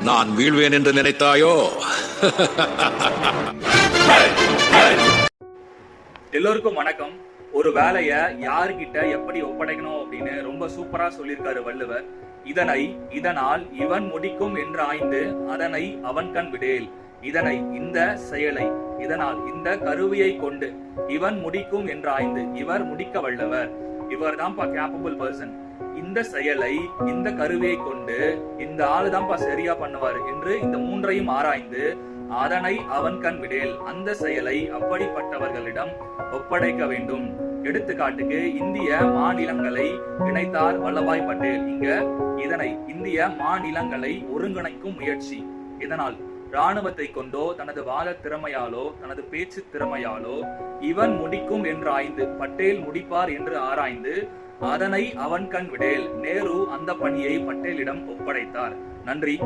நான் வீழ்வேன் என்று நினைத்தாயோ? எல்லோருக்கும் வணக்கம். ஒரு வேலைய யாருகிட்ட எப்படி ஒப்படைக்கணும் அப்படின்னு ரொம்ப சூப்பரா சொல்லியிருக்காரு வள்ளுவர். இதனால் இவன் முடிக்கும் என்று ஆய்ந்து அதனை அவன் கண் விடேல். இந்த செயலை இதனால் இந்த கருவியை கொண்டு இவன் முடிக்கும் என்று ஆய்ந்து, இவர் முடிக்க வல்லவர், இவர் தான்ப்பா கேப்பபிள் பர்சன். இந்த செயலை இந்த கருவியை கொண்டு இந்த ஆளு தான்ப்பா சரியா பண்ணுவார் என்று இந்த மூன்றையும் ஆராய்ந்து அதனை அவன் கண் விடேல். அந்த செயலை அப்படிப்பட்டவர்களிடம் ஒப்படைக்க வேண்டும். எடுத்துக்காட்டுக்கு இந்திய மாநிலங்களை இணைத்தார் வல்லபாய் பட்டேல். இந்திய மாநிலங்களை ஒருங்கிணைக்கும் முயற்சி. இதனால் ராணுவத்தை கொண்டோ தனது வாத திறமையாலோ தனது பேச்சு திறமையாலோ இவன் முடிக்கும் என்று ஆய்ந்து, பட்டேல் முடிப்பார் என்று ஆராய்ந்து அதனை அவன் கண் விடேல். நேரு அந்த பணியை பட்டேலிடம் ஒப்படைத்தார். நன்றி.